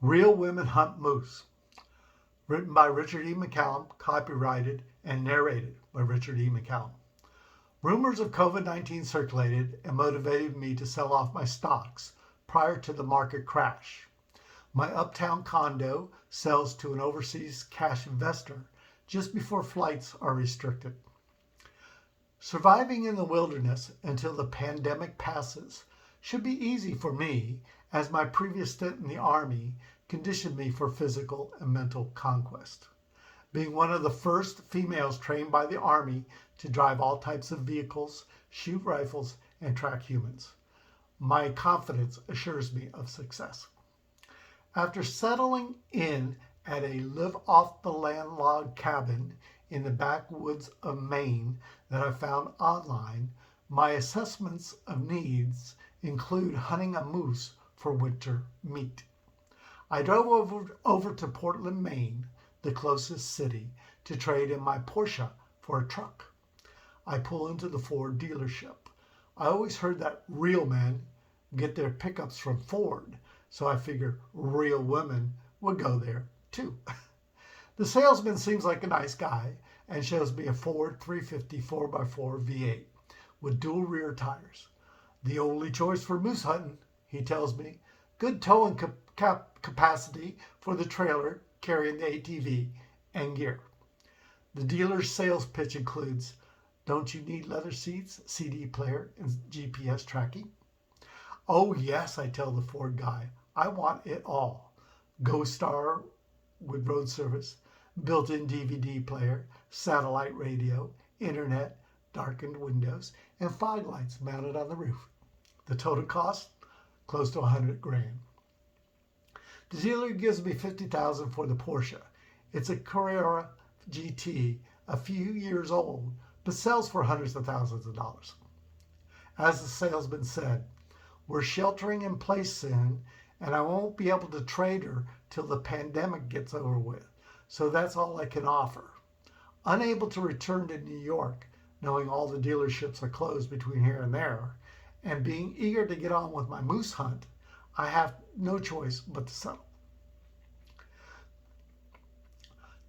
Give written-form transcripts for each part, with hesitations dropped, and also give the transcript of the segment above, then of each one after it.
Real Women Hunt Moose, written by Richard E. McCallum, copyrighted and narrated by Richard E. McCallum. Rumors of COVID-19 circulated and motivated me to sell off my stocks prior to the market crash. My uptown condo sells to an overseas cash investor just before flights are restricted. Surviving in the wilderness until the pandemic passes should be easy for me, as my previous stint in the Army conditioned me for physical and mental conquest. Being one of the first females trained by the Army to drive all types of vehicles, shoot rifles, and track humans, my confidence assures me of success. After settling in at a live-off-the-land log cabin in the backwoods of Maine that I found online, my assessments of needs include hunting a moose for winter meat. I drove over to Portland, Maine, the closest city, to trade in my Porsche for a truck. I pull into the Ford dealership. I always heard that real men get their pickups from Ford, so I figure real women would go there too. The salesman seems like a nice guy and shows me a Ford 350 4x4 V8 with dual rear tires. The only choice for moose hunting, he tells me. Good towing capacity for the trailer carrying the ATV and gear. The dealer's sales pitch includes, don't you need leather seats, CD player, and GPS tracking? Oh yes, I tell the Ford guy. I want it all. GoStar with road service, built-in DVD player, satellite radio, internet, darkened windows, and fog lights mounted on the roof. The total cost? Close to $100,000. The dealer gives me $50,000 for the Porsche. It's a Carrera GT, a few years old, but sells for hundreds of thousands of dollars. As the salesman said, we're sheltering in place soon, and I won't be able to trade her till the pandemic gets over with. So that's all I can offer. Unable to return to New York, knowing all the dealerships are closed between here and there, and being eager to get on with my moose hunt, I have no choice but to settle.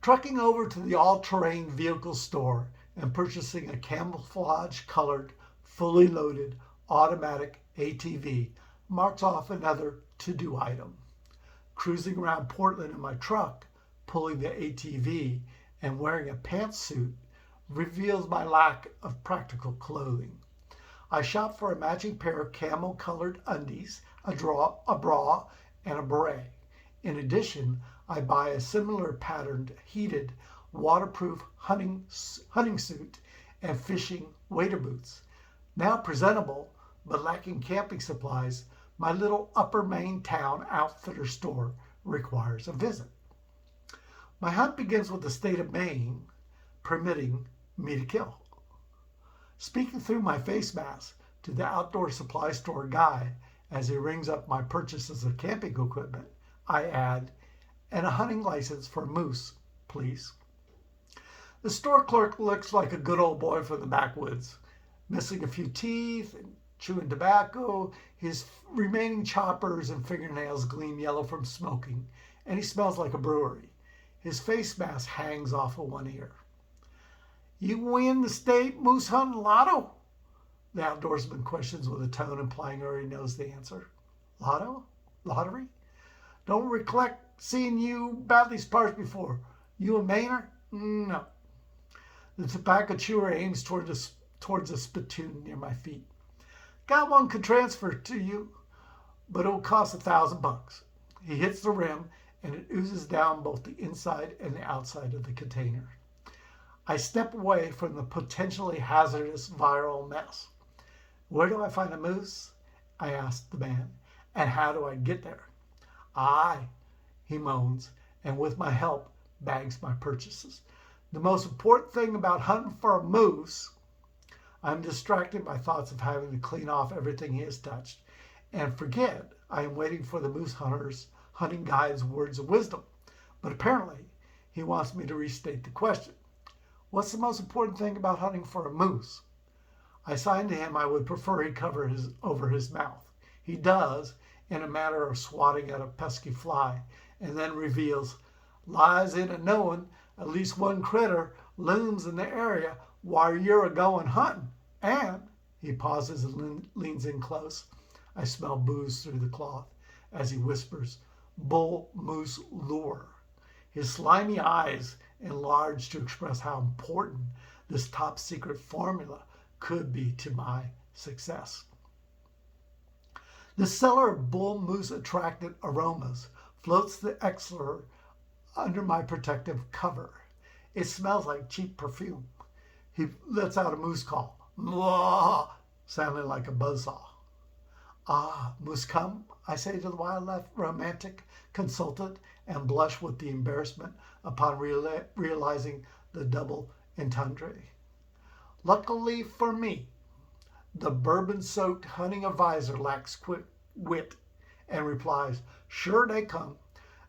Trucking over to the all-terrain vehicle store and purchasing a camouflage-colored, fully loaded, automatic ATV marks off another to-do item. Cruising around Portland in my truck, pulling the ATV, and wearing a pantsuit reveals my lack of practical clothing. I shop for a matching pair of camel-colored undies, a bra, and a beret. In addition, I buy a similar patterned, heated, waterproof hunting suit and fishing wading boots. Now presentable, but lacking camping supplies, my little Upper Maine town outfitter store requires a visit. My hunt begins with the state of Maine permitting me to kill. Speaking through my face mask to the outdoor supply store guy as he rings up my purchases of camping equipment, I add, and a hunting license for moose, please. The store clerk looks like a good old boy from the backwoods, missing a few teeth and chewing tobacco. His remaining choppers and fingernails gleam yellow from smoking, and he smells like a brewery. His face mask hangs off of one ear. You win the state moose hunting lotto? The outdoorsman questions with a tone implying he already knows the answer. Lotto? Lottery? Don't recollect seeing you about these parts before. You a Mainer? No. The tobacco chewer aims towards a spittoon near my feet. Got one could transfer to you, but it'll cost $1,000. He hits the rim, and it oozes down both the inside and the outside of the container. I step away from the potentially hazardous viral mess. Where do I find a moose? I ask the man. And how do I get there? Aye, he moans, and with my help, bags my purchases. The most important thing about hunting for a moose, I'm distracted by thoughts of having to clean off everything he has touched, and forget I am waiting for the moose hunting guide's words of wisdom. But apparently, he wants me to restate the question. What's the most important thing about hunting for a moose? I signed to him I would prefer he cover over his mouth. He does, in a matter of swatting at a pesky fly, and then reveals, lies in a knowing at least one critter looms in the area while you're a-going hunting. And, he pauses and leans in close. I smell booze through the cloth as he whispers, bull moose lure. His slimy eyes enlarge to express how important this top secret formula could be to my success. The cellar of bull moose attractant aromas floats the Exler under my protective cover. It smells like cheap perfume. He lets out a moose call, mwah, sounding like a buzzsaw. Ah, moose come, I say to the wildlife romantic consultant, and blush with the embarrassment upon realizing the double entendre. Luckily for me, the bourbon-soaked hunting advisor lacks quick wit and replies, sure they come.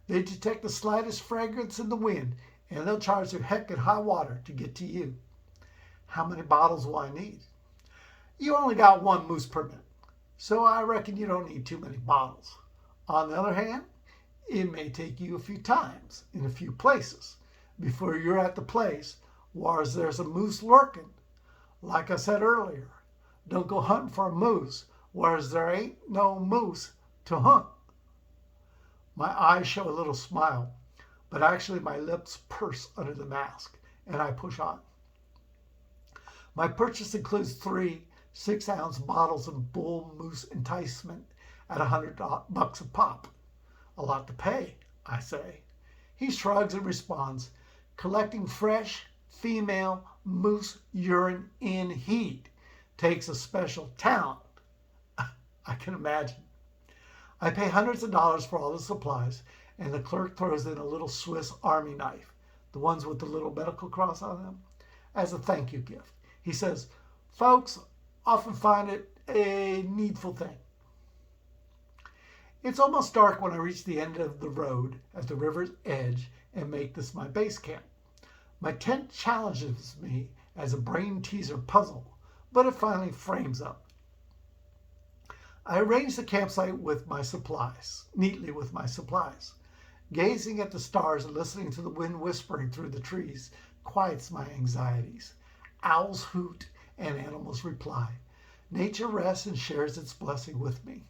They detect the slightest fragrance in the wind, and they'll charge their heck and high water to get to you. How many bottles will I need? You only got one moose permit, so I reckon you don't need too many bottles. On the other hand, it may take you a few times in a few places before you're at the place where there's a moose lurking. Like I said earlier, don't go hunting for a moose whereas there ain't no moose to hunt. My eyes show a little smile, but actually my lips purse under the mask, and I push on. My purchase includes 3 6-ounce bottles of bull moose enticement at $100 a pop. A lot to pay, I say. He shrugs and responds, collecting fresh female moose urine in heat takes a special talent. I can imagine. I pay hundreds of dollars for all the supplies, and the clerk throws in a little Swiss Army knife, the ones with the little medical cross on them, as a thank you gift. He says, folks often find it a needful thing. It's almost dark when I reach the end of the road at the river's edge and make this my base camp. My tent challenges me as a brain teaser puzzle, but it finally frames up. I arrange the campsite with my supplies, neatly with my supplies. Gazing at the stars and listening to the wind whispering through the trees quiets my anxieties. Owls hoot and animals reply. Nature rests and shares its blessing with me.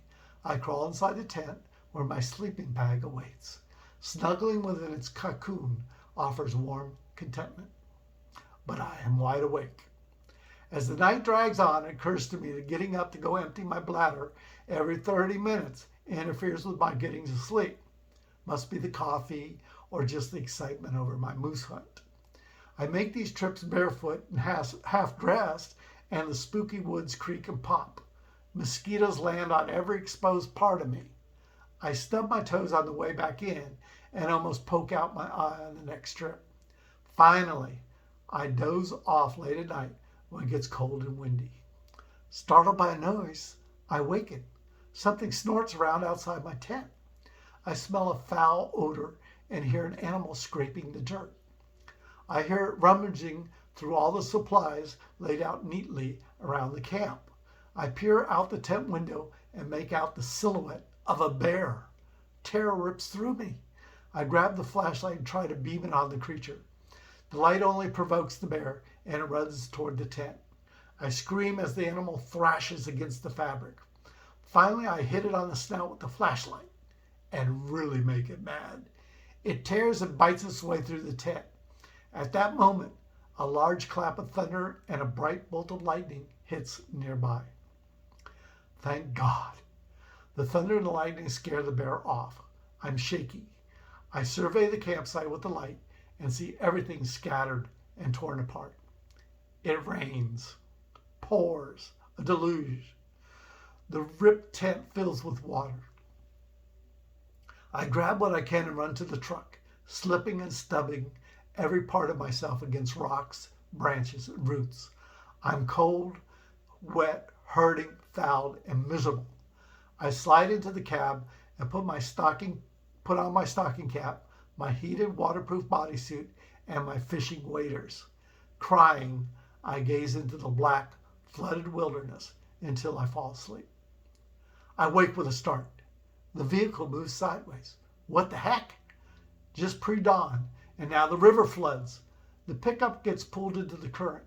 I crawl inside the tent where my sleeping bag awaits. Snuggling within its cocoon offers warm contentment. But I am wide awake. As the night drags on, it occurs to me that getting up to go empty my bladder every 30 minutes interferes with my getting to sleep. Must be the coffee or just the excitement over my moose hunt. I make these trips barefoot and half dressed, and the spooky woods creak and pop. Mosquitoes land on every exposed part of me. I stub my toes on the way back in and almost poke out my eye on the next trip. Finally, I doze off late at night when it gets cold and windy. Startled by a noise, I waken. Something snorts around outside my tent. I smell a foul odor and hear an animal scraping the dirt. I hear it rummaging through all the supplies laid out neatly around the camp. I peer out the tent window and make out the silhouette of a bear. Terror rips through me. I grab the flashlight and try to beam it on the creature. The light only provokes the bear, and it runs toward the tent. I scream as the animal thrashes against the fabric. Finally, I hit it on the snout with the flashlight and really make it mad. It tears and bites its way through the tent. At that moment, a large clap of thunder and a bright bolt of lightning hits nearby. Thank God. The thunder and the lightning scare the bear off. I'm shaky. I survey the campsite with the light and see everything scattered and torn apart. It rains, pours, a deluge. The ripped tent fills with water. I grab what I can and run to the truck, slipping and stubbing every part of myself against rocks, branches, and roots. I'm cold, wet, hurting, fouled, and miserable. I slide into the cab and put on my stocking cap, my heated waterproof bodysuit, and my fishing waders. Crying, I gaze into the black, flooded wilderness until I fall asleep. I wake with a start. The vehicle moves sideways. What the heck? Just pre-dawn, and now the river floods. The pickup gets pulled into the current.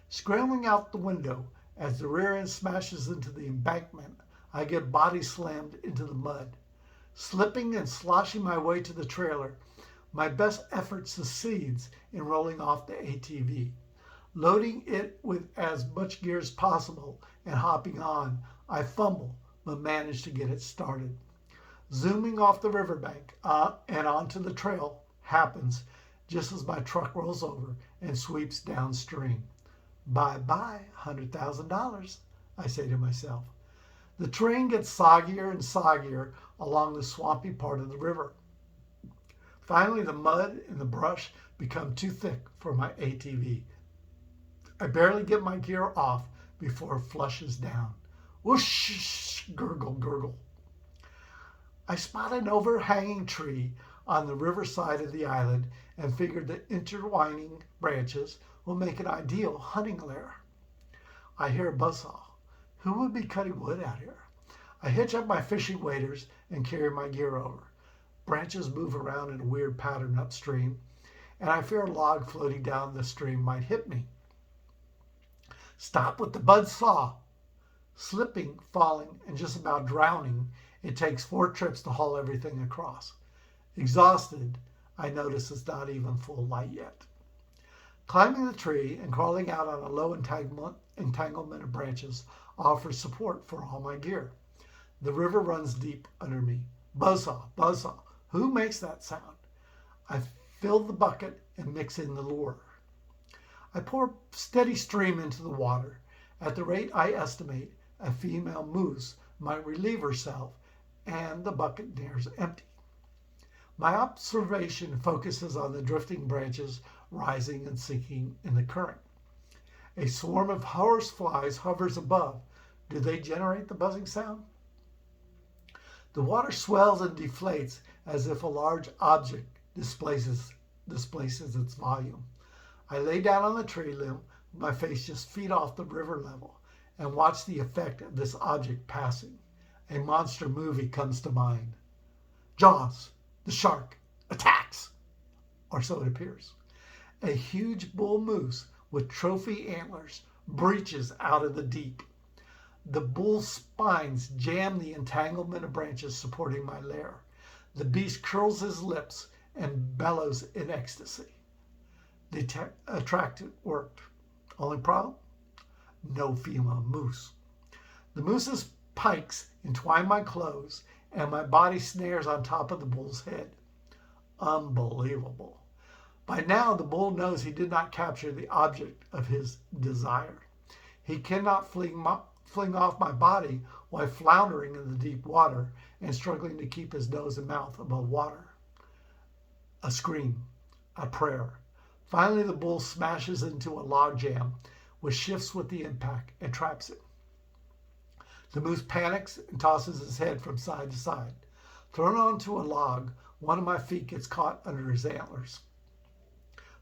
Scrambling out the window, as the rear end smashes into the embankment, I get body slammed into the mud. Slipping and sloshing my way to the trailer, my best effort succeeds in rolling off the ATV. Loading it with as much gear as possible and hopping on, I fumble but manage to get it started. Zooming off the riverbank and onto the trail happens just as my truck rolls over and sweeps downstream. Bye-bye, $100,000, I say to myself. The terrain gets soggier and soggier along the swampy part of the river. Finally, the mud and the brush become too thick for my ATV. I barely get my gear off before it flushes down. Whoosh, gurgle, gurgle. I spot an overhanging tree on the riverside of the island and figured the intertwining branches will make an ideal hunting lair. I hear a buzzsaw. Who would be cutting wood out here? I hitch up my fishing waders and carry my gear over. Branches move around in a weird pattern upstream, and I fear a log floating down the stream might hit me. Stop with the buzzsaw! Slipping, falling, and just about drowning, it takes 4 trips to haul everything across. Exhausted, I notice it's not even full light yet. Climbing the tree and crawling out on a low entanglement of branches offers support for all my gear. The river runs deep under me. Buzzsaw, buzzsaw. Who makes that sound? I fill the bucket and mix in the lure. I pour steady stream into the water. At the rate I estimate, a female moose might relieve herself and the bucket nears empty. My observation focuses on the drifting branches rising and sinking in the current. A swarm of horseflies hovers above. Do they generate the buzzing sound? The water swells and deflates as if a large object displaces its volume. I lay down on the tree limb, my face just feet off the river level, and watch the effect of this object passing. A monster movie comes to mind. Jaws, the shark, attacks, or so it appears. A huge bull moose with trophy antlers breaches out of the deep. The bull's spines jam the entanglement of branches supporting my lair. The beast curls his lips and bellows in ecstasy. The attractant worked. Only problem? No female moose. The moose's pikes entwine my clothes, and my body snares on top of the bull's head. Unbelievable. By now, the bull knows he did not capture the object of his desire. He cannot fling off my body while floundering in the deep water and struggling to keep his nose and mouth above water. A scream, a prayer. Finally, the bull smashes into a log jam, which shifts with the impact and traps it. The moose panics and tosses his head from side to side. Thrown onto a log, one of my feet gets caught under his antlers.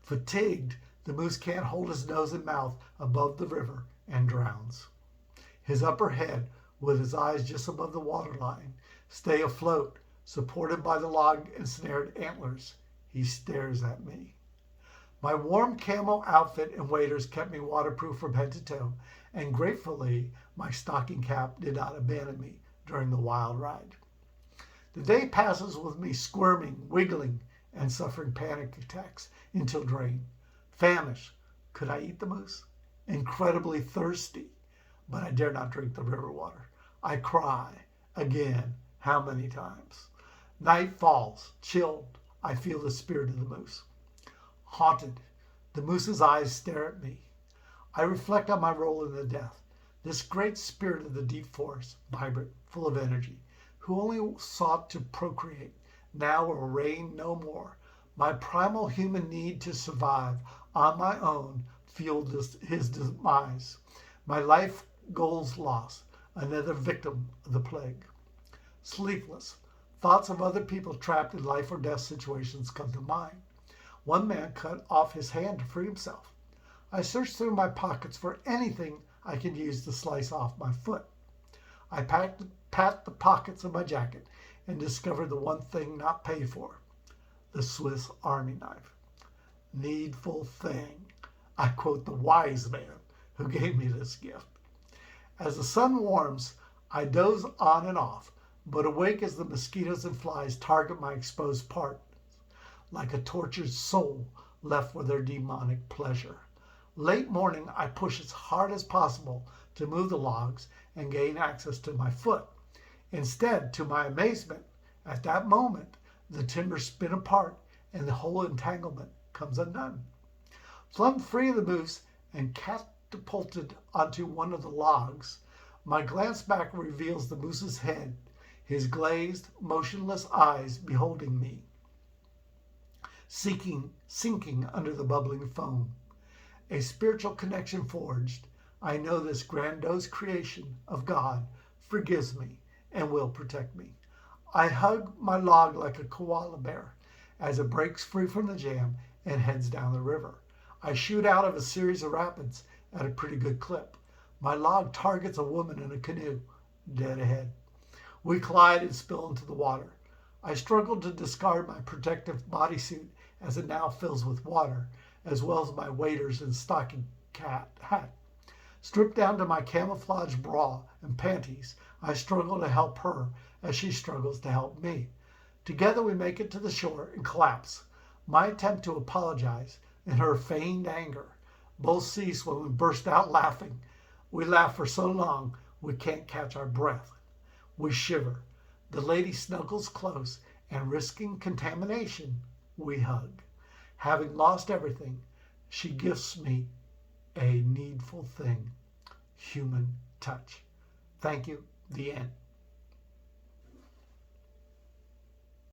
Fatigued, the moose can't hold his nose and mouth above the river and drowns. His upper head, with his eyes just above the waterline, stay afloat, supported by the log ensnared antlers. He stares at me. My warm camo outfit and waders kept me waterproof from head to toe, and gratefully, my stocking cap did not abandon me during the wild ride. The day passes with me squirming, wiggling, and suffering panic attacks until drained. Famished. Could I eat the moose? Incredibly thirsty, but I dare not drink the river water. I cry. Again. How many times? Night falls. Chilled. I feel the spirit of the moose. Haunted. The moose's eyes stare at me. I reflect on my role in the death. This great spirit of the deep forest, vibrant, full of energy, who only sought to procreate, now will reign no more. My primal human need to survive on my own fueled his demise. My life goals lost, another victim of the plague. Sleepless, thoughts of other people trapped in life or death situations come to mind. One man cut off his hand to free himself. I searched through my pockets for anything I could use to slice off my foot. I pat the pockets of my jacket and discovered the one thing not paid for, the Swiss Army knife. Needful thing. I quote the wise man who gave me this gift. As the sun warms, I doze on and off, but awake as the mosquitoes and flies target my exposed parts, like a tortured soul left for their demonic pleasure. Late morning, I push as hard as possible to move the logs and gain access to my foot. Instead, to my amazement, at that moment, the timbers spin apart and the whole entanglement comes undone. Flung free of the moose and catapulted onto one of the logs, my glance back reveals the moose's head, his glazed, motionless eyes beholding me, sinking under the bubbling foam. A spiritual connection forged, I know this grandiose creation of God forgives me and will protect me. I hug my log like a koala bear as it breaks free from the jam and heads down the river. I shoot out of a series of rapids at a pretty good clip. My log targets a woman in a canoe, dead ahead. We collide and spill into the water. I struggle to discard my protective bodysuit as it now fills with water, as well as my waders and stocking hat. Stripped down to my camouflage bra and panties, I struggle to help her as she struggles to help me. Together we make it to the shore and collapse. My attempt to apologize and her feigned anger both cease when we burst out laughing. We laugh for so long we can't catch our breath. We shiver. The lady snuggles close, and risking contamination, we hug. Having lost everything, she gifts me a needful thing, human touch. Thank you. The end.